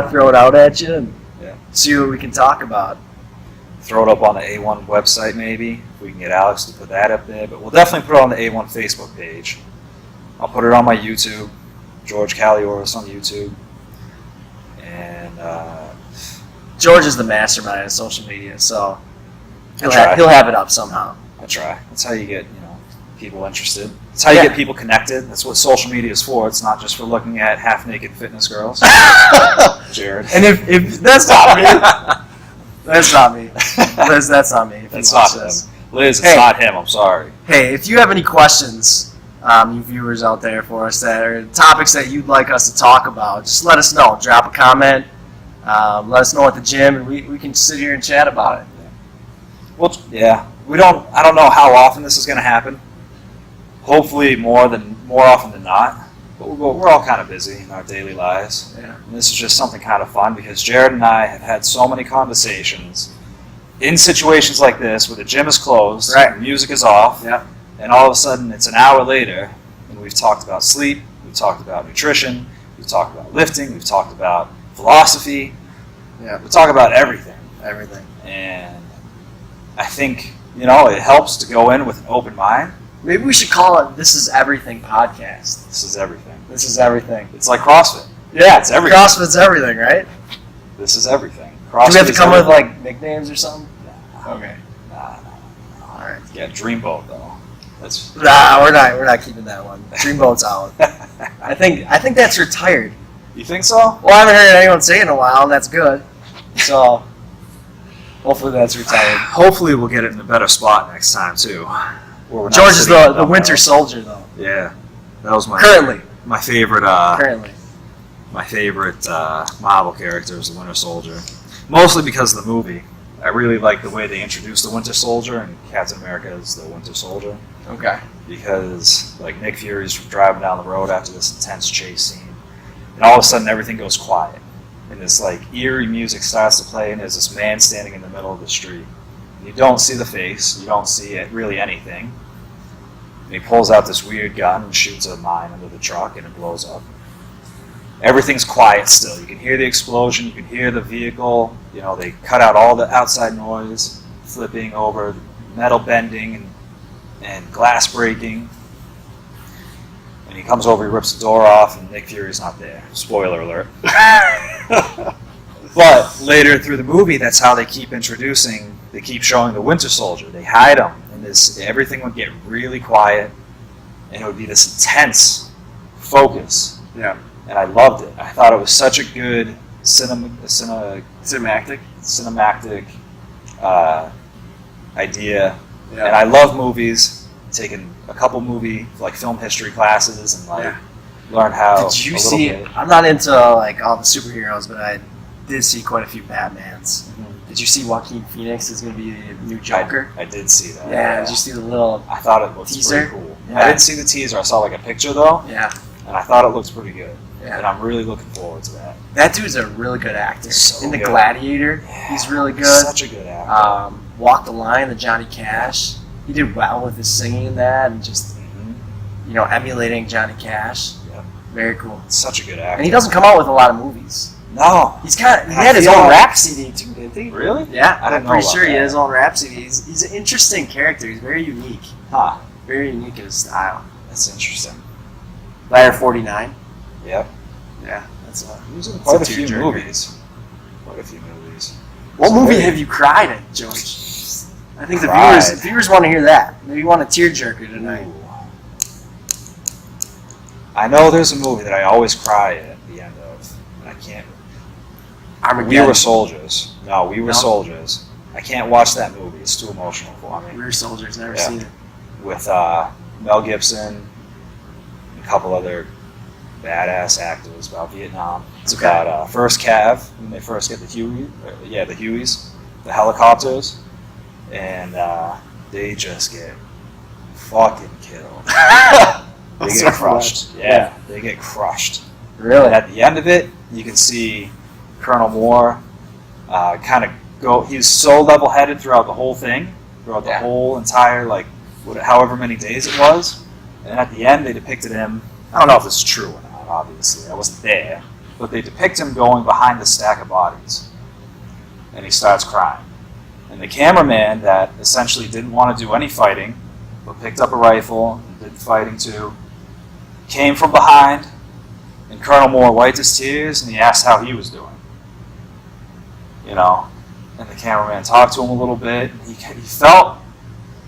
throw it out at you and Yeah. see what we can talk about. Throw it up on the A1 website maybe. If we can get Alex to put that up there. But we'll definitely put it on the A1 Facebook page. I'll put it on my YouTube. George Calioris on YouTube. And George is the mastermind of social media, so he'll try. he'll have it up somehow. I try. That's how you get, people interested. That's how you get people connected. That's what social media is for. It's not just for looking at half-naked fitness girls. Jared. And if that's not me, that's not me. Liz, that's not me. That's not him. Liz, it's not him. I'm sorry. Hey, if you have any questions, you viewers out there for us that are topics that you'd like us to talk about, just let us know. Drop a comment. Let us know at the gym, and we can sit here and chat about it. Well, yeah. I don't know how often this is going to happen. Hopefully more often than not. But we're all kind of busy in our daily lives. Yeah. And this is just something kind of fun because Jared and I have had so many conversations in situations like this where the gym is closed, right. The music is off, Yep. and all of a sudden it's an hour later and we've talked about sleep, we've talked about nutrition, we've talked about lifting, we've talked about philosophy. Yeah. We talk about everything. Everything. And I think, it helps to go in with an open mind. Maybe we should call it This Is Everything Podcast. This is everything. This is everything. It's like CrossFit. Yeah, it's everything. CrossFit's everything, right? This is everything. Do we have to come with nicknames or something? Nah. Okay. Nah. All right. Yeah, Dreamboat though. That's Nah, we're not keeping that one. Dreamboat's out. I think that's retired. You think so? Well, I haven't heard anyone say it in a while, and that's good. So hopefully that's retired. Hopefully we'll get it in a better spot next time too. George is the Winter Soldier, though. Yeah, that was my favorite. Currently. My favorite Marvel character is the Winter Soldier, mostly because of the movie. I really like the way they introduced the Winter Soldier, and Captain America is the Winter Soldier. Okay. Because Nick Fury's driving down the road after this intense chase scene, and all of a sudden everything goes quiet, and this eerie music starts to play, and there's this man standing in the middle of the street. You don't see the face, you don't see really anything. And he pulls out this weird gun and shoots a mine under the truck, and it blows up. Everything's quiet still. You can hear the explosion, you can hear the vehicle. They cut out all the outside noise, flipping over, metal bending, and glass breaking. And he comes over, he rips the door off, and Nick Fury's not there. Spoiler alert. But later through the movie, that's how they keep showing the Winter Soldier. They hide him, and everything would get really quiet, and it would be this intense focus. Yeah. And I loved it. I thought it was such a good cinematic idea. Yeah. And I love movies. Taken a couple film history classes and learned how. Did you see? I'm not into all the superheroes, but I did see quite a few Batmans. Mm-hmm. Did you see Joaquin Phoenix is going to be the new Joker? I did see that. Yeah. Did you see the little? I thought it looked teaser? pretty cool. Yeah. I didn't see the teaser. I saw a picture though. Yeah. And I thought it looked pretty good. Yeah. And I'm really looking forward to that. That dude's a really good actor. So in The good. Gladiator, he's really good. Such a good actor. Walk the Line, the Johnny Cash. He did well with his singing in that, and just emulating Johnny Cash. Yep. Very cool. Such a good actor. And he doesn't come out with a lot of movies. No. He had his own rap CD too, didn't he? Really? Yeah, I didn't know I'm pretty about sure he that. had his own rap CD. He's an interesting character. He's very unique. Huh. Very unique in his style. That's interesting. Liar 49. Yep. Yeah, that's He was in quite a few tearjerker. movies. Quite a few movies. What movie have you cried at, George? I think Cried. the viewers want to hear that. Maybe you want a tearjerker tonight. Ooh. I know there's a movie that I always cry at the end of, and I can't. Armageddon. We Were Soldiers. No, We Were No? Soldiers. I can't watch that movie. It's too emotional for me. We Were Soldiers. Never Yeah. seen it. With Mel Gibson, and a couple other badass actors about Vietnam. It's Okay. about First Cav, when they first get the Hueys, the helicopters, and they just get fucking killed. They get crushed. Yeah, they get crushed. Really? And at the end of it, you can see Colonel Moore kind of go. He's so level-headed throughout the whole thing, throughout the whole entire however many days it was. And at the end, they depicted him. I don't know if this is true or not. Obviously, I wasn't there, but they depict him going behind the stack of bodies. And he starts crying. And the cameraman that essentially didn't want to do any fighting, but picked up a rifle and did fighting too, came from behind, and Colonel Moore wiped his tears and he asked how he was doing. You know, and the cameraman talked to him a little bit. He felt,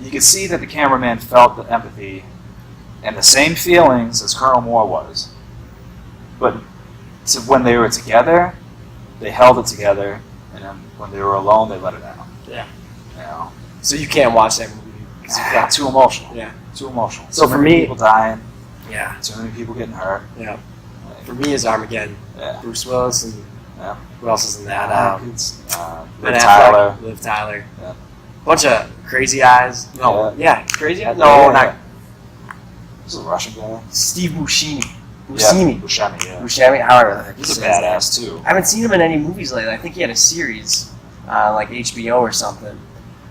you could see that the cameraman felt the empathy and the same feelings as Colonel Moore was. But when they were together, they held it together, and then when they were alone, they let it out. Yeah. You know? So you can't watch that movie. Too emotional. Yeah. Too emotional. So too for many me, people dying. Yeah. Too many people getting hurt. Yeah. For me, it's Armageddon. Yeah. Bruce Willis and who else is in that? Liv Tyler. Liv Tyler. Yeah. Bunch of crazy eyes. No. Yeah. Crazy eyes. No, Yeah. not. This is a Russian guy. Steve Buscemi. Buscemi, yeah. Buscemi. However the heck He's a he says that. badass too. I haven't seen him in any movies lately. I think he had a series, like HBO or something.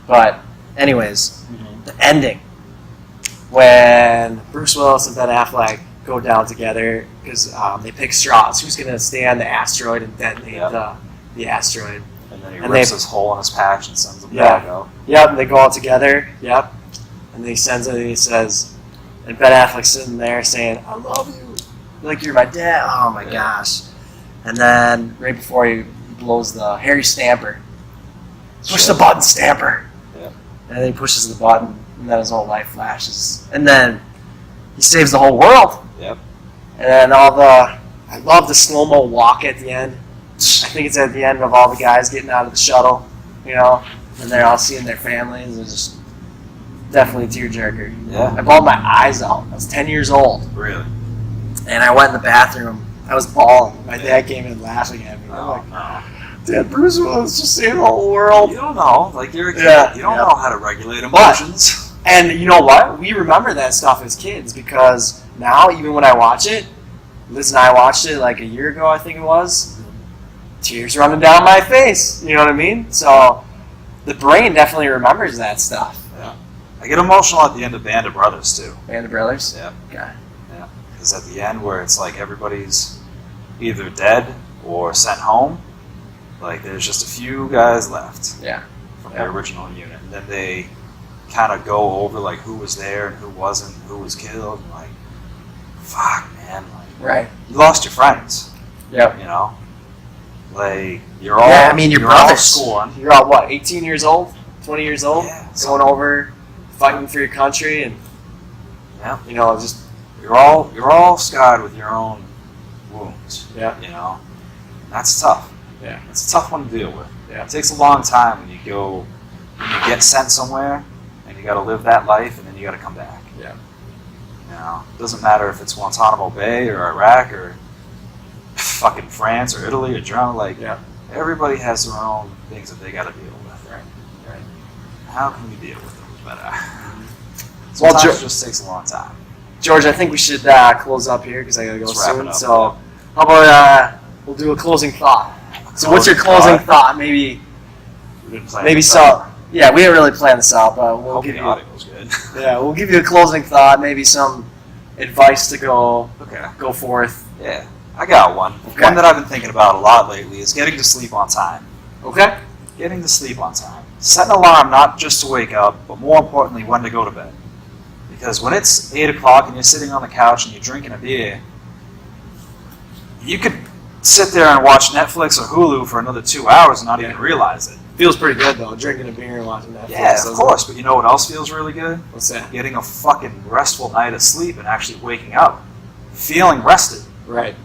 But, anyways, the ending when Bruce Willis and Ben Affleck go down together because they pick straws. Who's going to stay on the asteroid and detonate the asteroid? And then he rips his hole in his patch and sends him back out. Yep, and they go all together. Yep, and then he sends it. And he says, and Ben Affleck's sitting there saying, "I love you, like you're my dad." Oh my gosh! And then right before he blows the Harry Stamper, push the button, Stamper. Yep. And then he pushes the button, and then his whole life flashes. And then he saves the whole world. Yep. And then I love the slow-mo walk at the end. I think it's at the end of all the guys getting out of the shuttle, you know, and they're all seeing their families. It's just definitely a tearjerker. Yeah. I bawled my eyes out. I was 10 years old. Really? And I went in the bathroom. I was bawling. My dad came in laughing at me. I'm like, no. Dad, Bruce Willis just saved the whole world. You don't know. Like, you're a kid. Yeah. You don't know how to regulate emotions. And you know what? We remember that stuff as kids because now, even when I watch it, Liz and I watched it like a year ago, I think it was, tears running down my face. You know what I mean? So the brain definitely remembers that stuff. Yeah. I get emotional at the end of Band of Brothers, too. Band of Brothers? Yeah. Okay. Yeah. Because at the end where it's like everybody's either dead or sent home, like there's just a few guys left from the original unit. And then they kind of go over like who was there and who wasn't, who was killed. And like, fuck, man. Like, you lost your friends. Yep. You know? Like, you're all your you're brothers. all schooling. You're all, what, 18 years old? 20 years old? Yeah. Going over, fighting for your country, and, you know, just... You're all scarred with your own wounds. Yeah. You know? That's tough. Yeah. It's a tough one to deal with. Yeah. It takes a long time when you get sent somewhere, and you got to live that life, and then you got to come back. Yeah. You know, it doesn't matter if it's Guantanamo Bay or Iraq or fucking France or Italy or Germany. Like, everybody has their own things that they got to deal with. Right. How can we deal with them better? Well, Sometimes it just takes a long time. George, I think we should close up here because I got to go Let's wrap soon. it up, So, how about we'll do a closing thought? So, what's your closing thought? Maybe some. Yeah, we didn't really plan this out, but we'll give the you. audio was good. Yeah, we'll give you a closing thought. Maybe some advice to go forth. Yeah, I got one. Okay. One that I've been thinking about a lot lately is getting to sleep on time. Okay. Getting to sleep on time. Set an alarm not just to wake up, but more importantly, when to go to bed. Because when it's 8 o'clock and you're sitting on the couch and you're drinking a beer, you could sit there and watch Netflix or Hulu for another 2 hours and not even realize it. Feels pretty good though, drinking a beer and watching Netflix. Yeah, of course. But you know what else feels really good? What's that? Getting a fucking restful night of sleep and actually waking up, feeling rested. Right.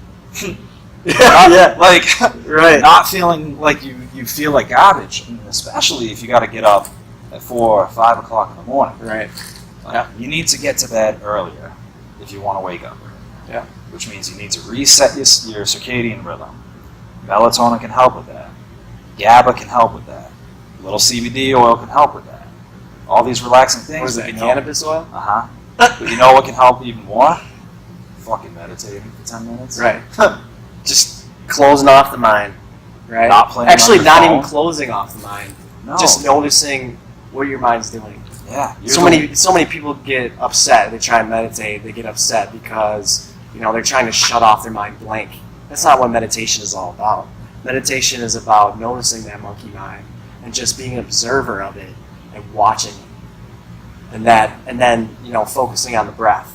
Not feeling like you feel like garbage, and especially if you got to get up at 4 or 5 o'clock in the morning. Right. You need to get to bed earlier if you want to wake up earlier. Yeah. Which means you need to reset your circadian rhythm. Melatonin can help with that. GABA can help with that. A little CBD oil can help with that. All these relaxing things. What is that, cannabis oil? Uh-huh. But you know what can help even more? Fucking meditating for 10 minutes. Right. Just closing off the mind. Right? Not playing Actually, on your not phone. even closing off the mind. No. Just noticing what your mind's doing. Yeah. So many people get upset. They try and meditate. They get upset because they're trying to shut off their mind blank. That's not what meditation is all about. Meditation is about noticing that monkey mind and just being an observer of it and watching it. And then focusing on the breath.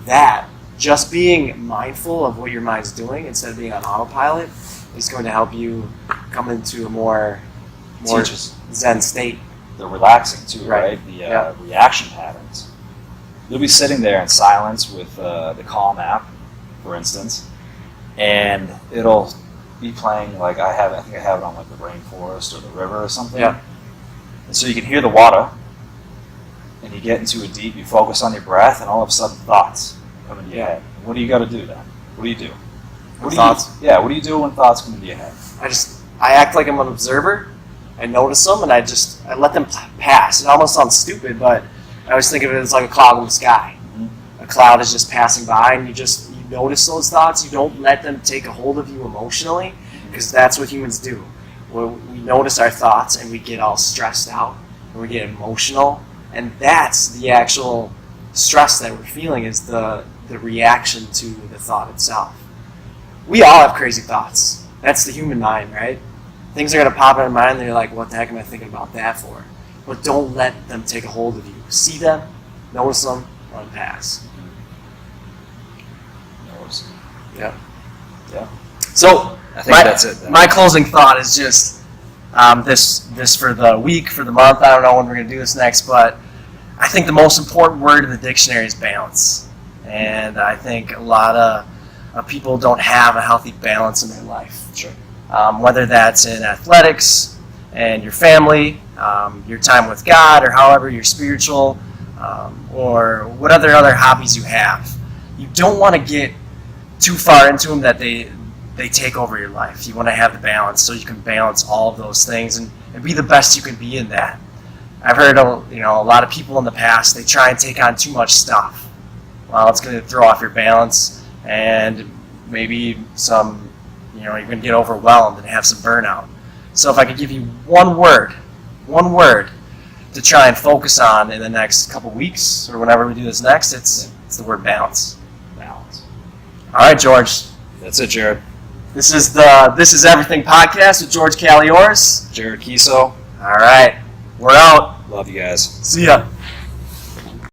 That, just being mindful of what your mind's doing instead of being on autopilot, is going to help you come into a more zen state. They're relaxing too, right? Yeah. The reaction patterns. You'll be sitting there in silence with the Calm app, for instance, and it'll be playing like I think I have it on like the rainforest or the river or something. Yeah. And so you can hear the water, and you get into you focus on your breath, and all of a sudden thoughts come into your head. What do you got to do then? What do you do? What do you do when thoughts come into your head? I act like I'm an observer. I notice them, and I let them pass. It almost sounds stupid, but I always think of it as like a cloud in the sky. Mm-hmm. A cloud is just passing by, and you notice those thoughts. You don't let them take a hold of you emotionally, because that's what humans do. We notice our thoughts, and we get all stressed out, and we get emotional, and that's the actual stress that we're feeling, is the reaction to the thought itself. We all have crazy thoughts. That's the human mind, right? Things are going to pop in our mind, and you're like, what the heck am I thinking about that for? But don't let them take a hold of you. See them, notice them, let them pass. Notice. Yeah. Yeah. So, I think that's it. My closing thought is just this for the week, for the month. I don't know when we're going to do this next, but I think the most important word in the dictionary is balance. And I think a lot of people don't have a healthy balance in their life. Sure. Whether that's in athletics and your family, your time with God, or however you're spiritual, or what other hobbies you have. You don't want to get too far into them that they take over your life. You want to have the balance so you can balance all of those things and be the best you can be in that. I've heard a lot of people in the past, they try and take on too much stuff. Well, it's going to throw off your balance, and maybe you're going to get overwhelmed and have some burnout. So if I could give you one word to try and focus on in the next couple weeks, or whenever we do this next, it's the word balance. Balance. All right, George. That's it, Jared. This is Everything Podcast with George Caliores. Jared Kiso. All right. We're out. Love you guys. See ya.